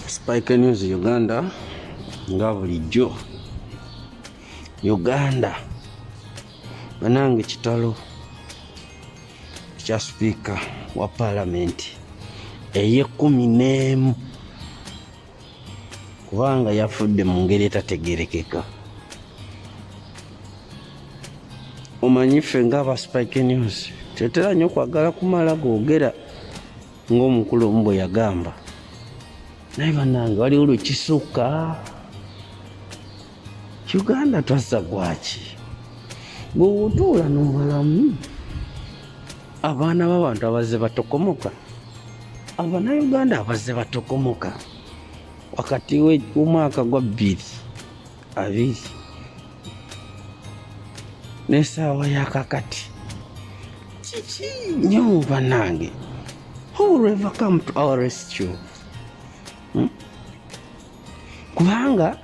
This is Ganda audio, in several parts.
Spike News Uganda nga bulijjo. Uganda banange kitalo kya speaker wa parliament eye-11 kubanga yafudde mu ngeri etategerekeka. Omanyi ffe ng'aba Spike News tetera nnyo kwagala kumala googera ng'omukulu omu bwe yagamba, naye bannange waliwo lwekisukka. Uganda twassa gwaki gwe wotuula n'omulamu abaana b'abantu abazze batokomoka, Abannayuganda abazze batokomoka wakati w'omwaka gwa 2020 n'essaawa yakakati. Kiki nnyo bannange, who will ever come to our rescue? Kubanga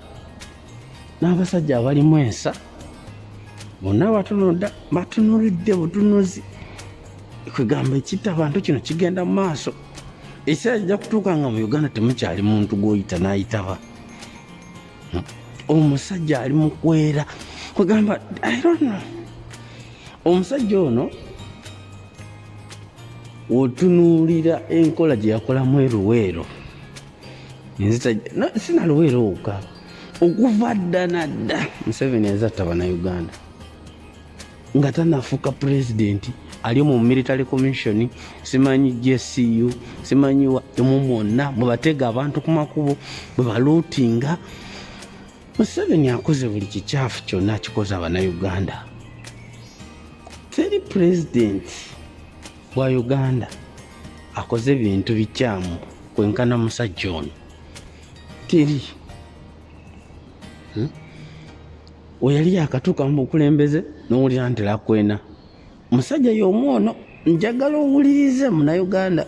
n'abasajja abalimu ensa bonna batunulidde butunuzi kwegamba ekitta abantu kino kigenda mu maaso. Ekiseera kijja kutuuka nga mu Uganda temukyali muntu gw'oyita n'ayitaba. Omusajja ali mu kwera kwegamba I don't know. Omusajja ono otunuulira enkola gye yakolamu eruweero, sina luweero wokka, okuva dda nadda Museveni yazatta Bannayuganda nga tanafuuka pulezidenti, ali mu military commission, simanyi GSU, simanyi mwonna mwebatega abantu ku makubo bwe baluutinga. Museveni akoze buli kikyafu kyonna akikoze Abannayuganda. Teri pulezidenti wa Uganda akoze ebintu bikyamu kwenkana musajja ono, teri. Oyali yakatuuka mu bukulembeze n'owulira nti lakwena. Musajja y'omu ono njagala owulirize Munnayuganda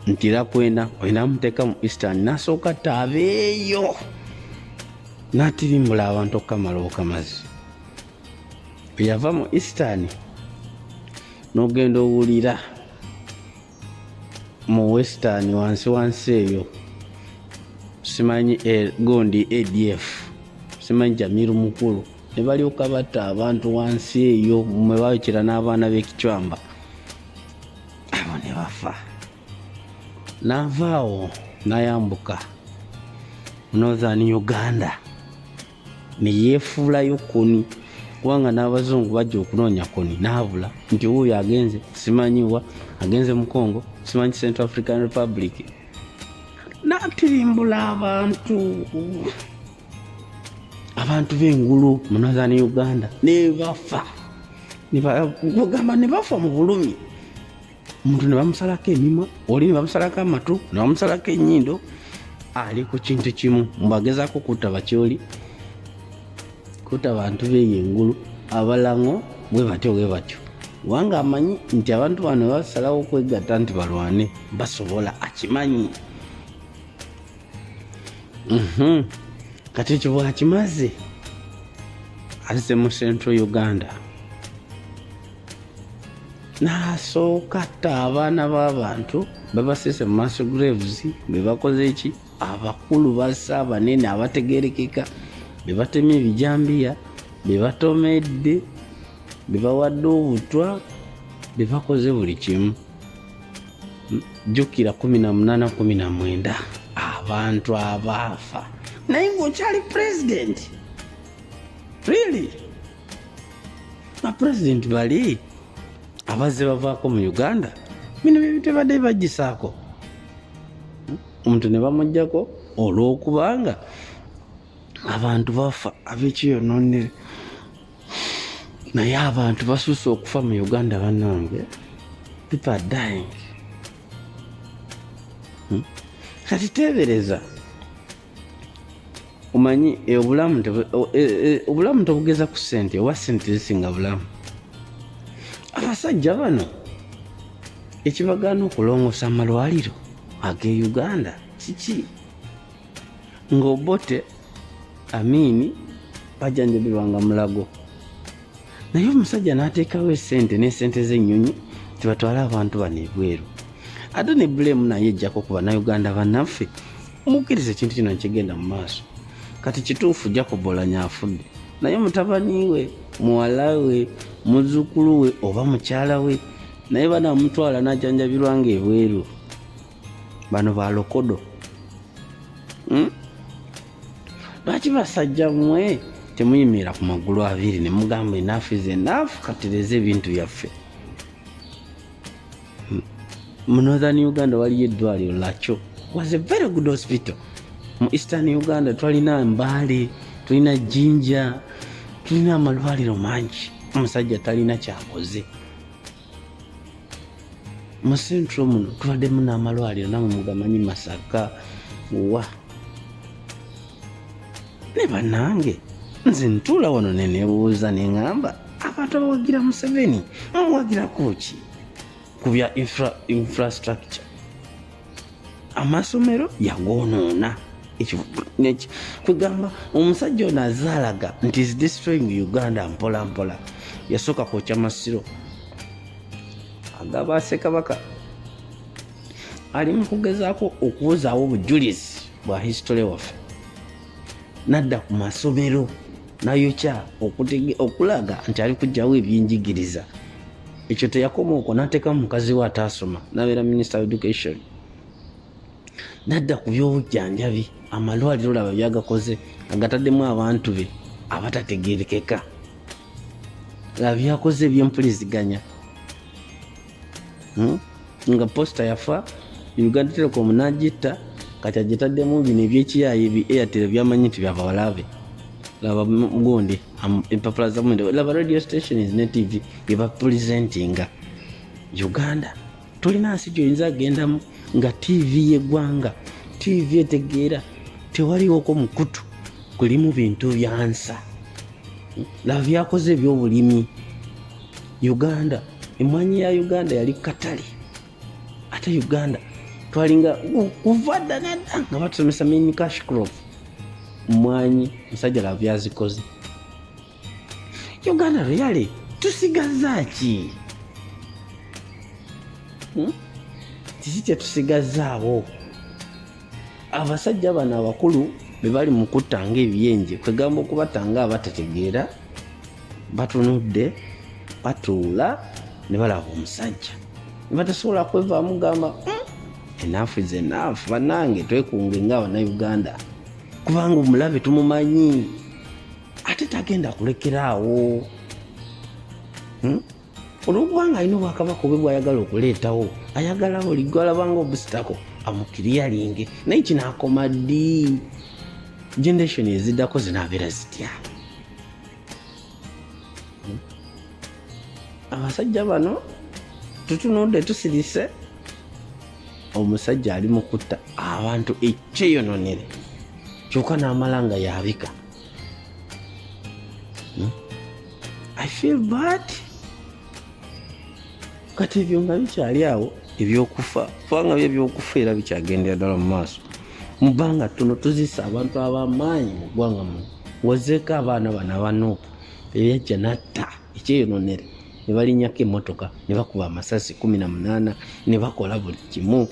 nti lakwena olina muteeka mu Eastern n'asooka taabeeyo n'atirimbula abantu okukamala okamazi. Bwe yava mu Eastern n'ogenda owulira mu Western wansi eyo, simanyi gondi ADF, simanyi Jamiru mukulu, ne balyoka batta abantu wansi eyo mwe bayokera n'abaana b'ekicwamba, abo ne bafa. N'avaawo n'ayambuka Northern Uganda ne yeefuulayo koni, kubanga n'abazungu bajja okunoonya koni n'abula, nti wuuyo agenze simanyiwa, agenze mu Congo, simanyi Central African Republic, n'atirimbula abantu b'engulu mu Northern Uganda ne bafa. Kugamba ne bafa mu bulumi. Omuntu ne bamusalako emimwa, oli ne bamusalako amatu, ne bamusalako ennyindo, ali ku kintu kimu. Mbagezaako kutta Bakyoli, kutta abantu b'engulu, Abalango bwe batyo. Wanga amanyi nti abantu bano basalawo okwegatta nti balwane, basobola, akimanyi. Kati ekyo bwakimaze azze mu Central Uganda n'asooka atta abaana b'abantu babasiise mu mass graves. Be bakoze eki? Abakulu bassa abanene abategerekeka, be batemye ebijambiya, be batomedde, be bawadde obutwa, be bakoze buli kimu. Jjukira 18-19 abantu abaafa, naye ng'okyali president. Really? Na president bali abazze bavaako mu Uganda bino bye bitebadde bagisaako. Omuntu ne bamuggyako olw'okubanga abantu bafa ab'ekiyonoonere, naye abantu basusse okufa mu Uganda bannange. People are dying. Kati teebereza, omanyi obulamu tobugeza ku ssente, oba ssente zisinga bulamu. Abasajja bano ekibagaana okulongoosa amalwaliro ag'e Uganda kiki? Ng'obote Amini bajjanjabirwanga Mulago, naye omusajja n'ateekawo essente n'essente z'ennyonyi tebatwala abantu bano ebweru. Ate ne blame naye ejjako ku Bannayuganda bannaffe mukkiriza ekintu kino nkigenda mu maaso. Kati kituufu Jacob Oulanya afudde, naye mutabani we, muwala we, muzzukulu we oba mukyala we naye banamutwala n'ajanjabirwa ng'ebweru. Bano balokodo. Lwaki basajja mmwe temuyimira ku magulu abiri ne mugamba enaafu is enough, katereze ebintu byaffe? Mu Northern Uganda waliyo eddwaliro Lacho, was a very good hospital. Mu Eastern Uganda twalina Mbale, tulina Jinja, tulina amalwaliro mangi. Omusajja talina kyakoze. Mu Central muno tubaddemu n'amalwaliro namwe mugamanyi Masaka wa ne bannange. Nze ntuula wano ne neebuuza ne ŋŋamba abantu abawagira Museveni muwagirako ki ku bya infrastructure? Amasomero yagoonoona. Kugamba omusajja ono azaalaga nti is destroying Uganda mpola mpola. Yasooka kwokya Masiro agaba Ssekabaka ali mu kugezaako okubuzaawo obujulizi bwa history waffe. Nadda ku masomero n'ayokya okulaga nti ali kujjawo ebyenjigiriza. Ekyo teyakoma okwo, n'ateekamu mukazi we ataasoma n'abeera Minister of Education. Nadda ku by'obujjanjabi, amalwaliro laba byagakoze agataddemu abantu be abatategeerekeka. Laba byakoze ebyempuliziganya. Nga posta yafa, Uganda Telecom n'agitta, kati agitaddemu bino ebyekiyaayi ebi Eyaletede byamanyi nti byabawalabe. Laba mugonde empapula zamwende, laba radio stations ne TV bye bapresentinga. Uganda tulina nsi gy'oyinza agendamu nga TV yeggwanga, TV etegeera tewaliwoko mukutu kulimu bintu byansa. Laba byakoze ebyobulimi. Uganda, emmwanyi ya Uganda yali katale. Ate Uganda twalinga kuva dda nedda nga batusomesa main cash crop. Mmwanyi musajja laba byazikoze. Uganda really tusigaza ki? Kiki kye tusigazaawo? Abasajja bano abakulu be bali mu kuttanga ebyenje, kwegamba okubatanga abatategeera, batunudde, batuula ne balaba omusajja ne batasobola kwevaamu gamba enough is enough. Bannange twekunge ng'Abannayuganda kubanga omulabe tumumanyi ate tagenda kulekeraawo. Olw'okubanga alina obwakabaka obwe bw'ayagala okuleetawo, ayagala buli gwalabanga obusitako amukiriyalinge. Naye kinaakoma ddi? Generation eziddako zinaabeera zitya? Abasajja bano tutunudde tusirise, omusajja ali mu kutta abantu ekyeyononere kyokka n'amala nga yabika. I feel bad. Kati ebyo nga bikyali awo ebyokufa, kubanga byebyokufa era bikyagendera ddala mu maaso. Mubanga tuno tuzisa abantu ab'amaanyi mu ggwanga muno. Wazeeko abaana bano abanuupu ebyajja natta ekyeyononere ne balinnyako emmotoka ne bakuba amasasi 18 ne bakola buli kimu.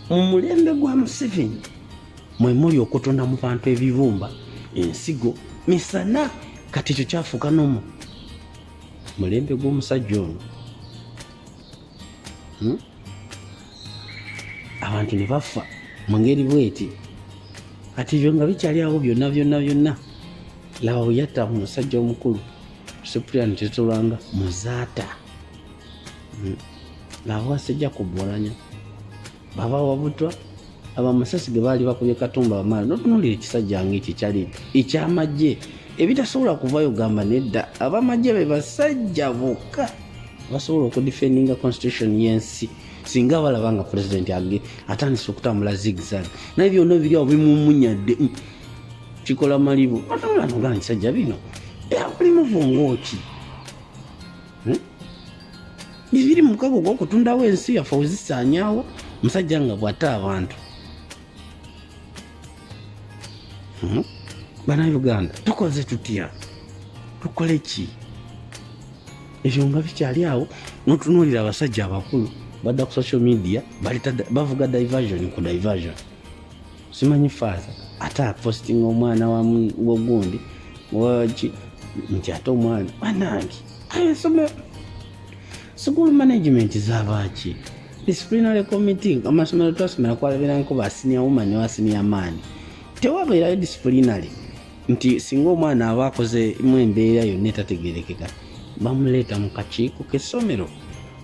Mu mulembe gwa Museveni mwe muli okutunda mu bantu ebibumba, ensigo, misana. Kati ekyo kyafuuka n'omu mulembe gw'omusajja ono. Abantu ne bafa mu ngeri bweti. Kati ebyo nga bikyali awo byonna. Laba bwe yatta omusajja omukulu Cyprian Tetulanga muzaata. Laba wase Jacob Oulanya baba wabutwa abamasasi ge baali bakubye Katumba bamaala n'otunuulira ekisajja ng'ekyo kyali ekyamagye ebitasobola kuvaayo gamba nedda. Abamagye be basajja bokka basobola okudifendinga constitution y'ensi singa balaba nga president atandise okutambula zigzag. Naye byonna biri awo bimumunyadde kikola malibu. Batunula nogamba ekisajja bino buli muvungo ki? Bibiri mu mukago gw'okutundawo ensi yaffe ozisaanyaawo musajja nga bw'atta abantu. Bana Uganda tukoze tutya? Tukole ki? Ebyo nga bikyali awo n'otunuulira abasajja abakulu badda ku social media bavuga diversion ku diversion. simanyi faaza ate apostinga omwana wagundi waki nti ate omwana banange ayesomero school management zabaki disciplinary committee amasomero twasomera kwalabiranko ba senior woman ne senior man tewabeerayo disciplinary nti singa omwana aba akoze mu embeera yonna etategerekeka bamuleeta mu kakiiko k'essomero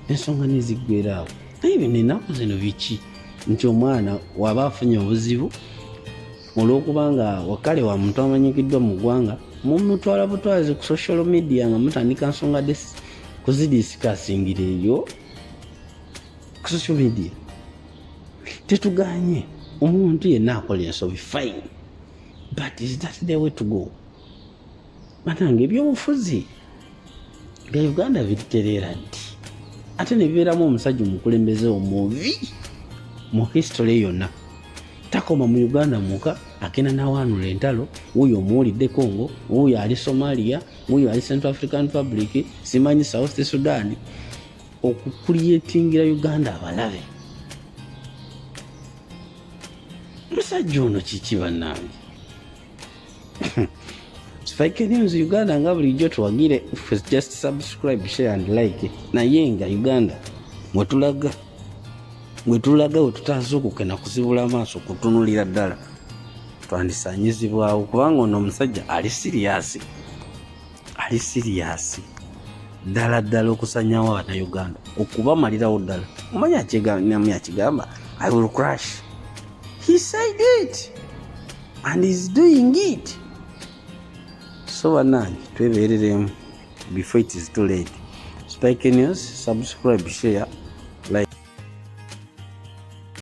ensonga neziggweeraawo naye bino ennaku zino biki nti omwana waba afunye obuzibu olw'okuba nga wakale wa muntu amanyikiddwa mu ggwanga mumutwala butwazi ku social media nga mutandika nsonga kuzidisikasingira eyo ku social media. Tetuganye omuntu yenna akola ensobi fine, but is that the way to go? Banange ebyobufuzi bya Uganda biterera ddi ate ne bibeeramu omusajja omukulembeze omubi mu history yonna. Takoma mu Uganda muka akena nawanula entalo, wuyo omuwulidde Congo, wuyo ali Somalia, wuyo ali Central African Republic, simanyi South Sudan, okucreatingira Uganda abalabe. Musajja ono kiki bannange? Spike News Uganda nga bulijjo tuwagire, just subscribe, share and like. Naye nga Uganda mwetulaga wetutazuukuke na kuzibula amaaso kutunulira ddala twandisanyizibwawo kubanga ono omusajja ali siriyasi ddala okusanyawo Abannayuganda okubamalirawo ddala. Omanyi akigamba I will crash. He said it and he's doing it. So bannange twebeereremu before it is too late. Spike News, subscribe, share.